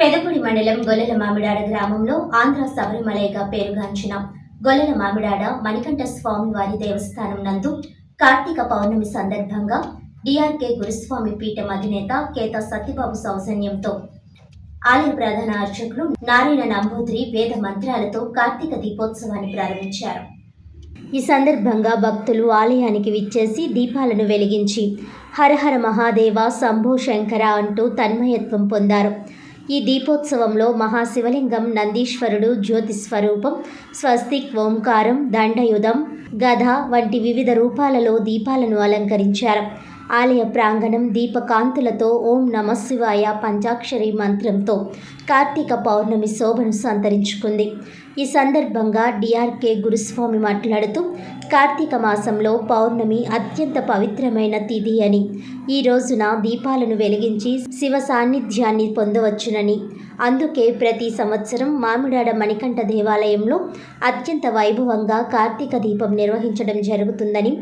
పెదపూడి మండలం గొల్లల మామిడాడ గ్రామంలో ఆంధ్ర శబరిమలైగా పేరుగాంచిన గొల్లల మామిడాడ మణికంఠ స్వామి వారి దేవస్థానం నందు కార్తీక పౌర్ణమి సందర్భంగా డిఆర్కే గురుస్వామి పీఠం అధినేత కేత సత్యబాబు సౌజన్యంతో ఆలయ ప్రధాన అర్చకులు నారాయణ నంబూద్రి వేద మంత్రాలతో కార్తీక దీపోత్సవాన్ని ప్రారంభించారు. ఈ సందర్భంగా భక్తులు ఆలయానికి విచ్చేసి దీపాలను వెలిగించి హరహర మహాదేవ శంభో శంకర అంటూ తన్మయత్వం పొందారు. ఈ దీపోత్సవంలో మహాశివలింగం, నందీశ్వరుడు, జ్యోతి స్వరూపం, స్వస్తిక్, ఓంకారం, దండయుధం, గద వంటి వివిధ రూపాలలో దీపాలను అలంకరించారు. ఆలయ ప్రాంగణం దీపకాంతులతో ఓం నమశివాయ పంచాక్షరి మంత్రంతో కార్తీక పౌర్ణమి శోభను సంతరించుకుంది. ఈ సందర్భంగా డిఆర్కే గురుస్వామి మాట్లాడుతూ కార్తీక మాసంలో పౌర్ణమి అత్యంత పవిత్రమైన తిథి అని, ఈ రోజున దీపాలను వెలిగించి శివ సాన్నిధ్యాన్ని పొందవచ్చునని, అందుకే ప్రతి సంవత్సరం మామిడాడ మణికంఠ దేవాలయంలో అత్యంత వైభవంగా కార్తీక దీపం నిర్వహించడం జరుగుతుందని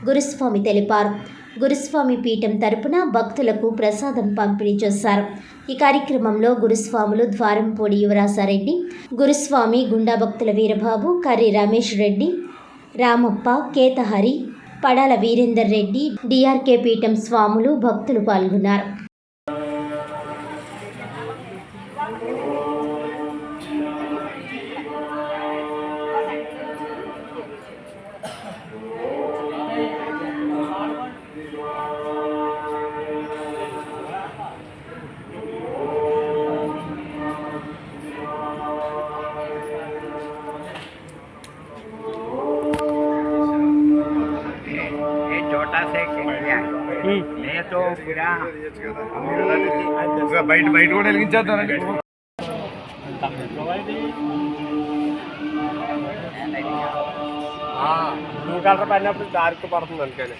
గురుస్వామి తెలిపారు. గురుస్వామి పీఠం తరపున భక్తులకు ప్రసాదం పంపిణీ చేశారు. ఈ కార్యక్రమంలో గురుస్వాములు ద్వారంపూడి యువరాసారెడ్డి, గురుస్వామి గుండా భక్తుల వీరబాబు, కర్రి రమేష్ రెడ్డి, రామప్ప, కేతహరి, పడాల వీరేందర్ రెడ్డి, డిఆర్కే పీఠం స్వాములు, భక్తులు పాల్గొన్నారు. బయట కూడా వెలిగించేద్దాం. బ్లూ కలర్ పడినప్పుడు డార్క్ పడుతుంది అందుకని.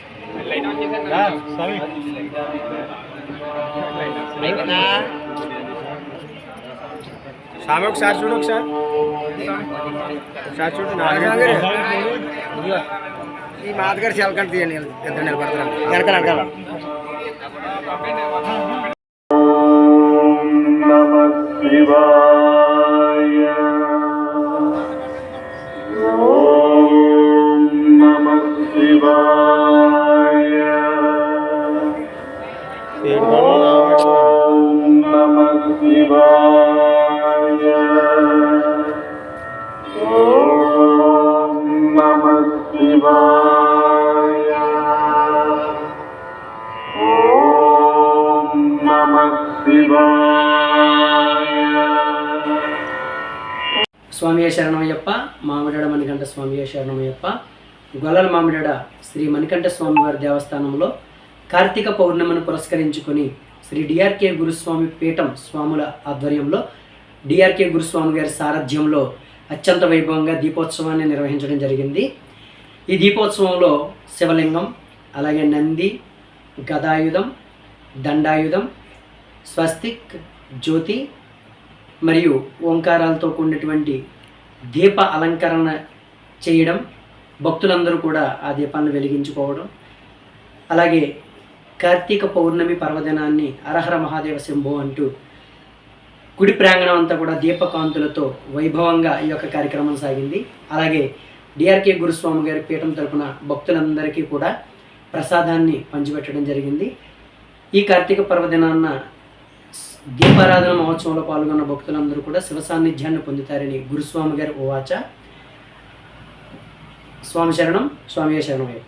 స్వామి ఒకసారి చూడు, ఒకసారి చూడు. ఈ మాతగారు చెలకంట తీయండి, ఇద్దరు నిలబడతారు వెనకాల వెనకాల. స్వామియే శరణమయ్యప్ప. మామిడాడ మణికంఠ స్వామియే శరణమయ్యప్ప. గొల్లల మామిడాడ శ్రీ మణికంఠ స్వామి వారి దేవస్థానంలో కార్తీక పౌర్ణమిని పురస్కరించుకొని శ్రీ డిఆర్కే గురుస్వామి పీఠం స్వాముల ఆధ్వర్యంలో డిఆర్కే గురుస్వామి గారి సారథ్యంలో అత్యంత వైభవంగా దీపోత్సవాన్ని నిర్వహించడం జరిగింది. ఈ దీపోత్సవంలో శివలింగం, అలాగే నంది, గదాయుధం, దండాయుధం, స్వస్తిక్, జ్యోతి మరియు ఓంకారాలతో కూడినటువంటి దీప అలంకరణ చేయడం, భక్తులందరూ కూడా ఆ దీపాలను వెలిగించుకోవడం, అలాగే కార్తీక పౌర్ణమి పర్వదినాన్ని హరహర మహాదేవ శంభో అంటూ గుడి ప్రాంగణం అంతా కూడా దీపకాంతులతో వైభవంగా ఈ యొక్క కార్యక్రమం సాగింది. అలాగే డిఆర్కే గురుస్వామి గారి పీఠం తరపున భక్తులందరికీ కూడా ప్రసాదాన్ని పంచిపెట్టడం జరిగింది. ఈ కార్తీక పర్వదినాన్న దీపారాధన మహోత్సవంలో పాల్గొన్న భక్తులందరూ కూడా శివ సాన్నిధ్యాన్ని పొందుతారని గురుస్వామి గారు ఓవాచ. స్వామి శరణం. స్వామియే శరణమయ్య.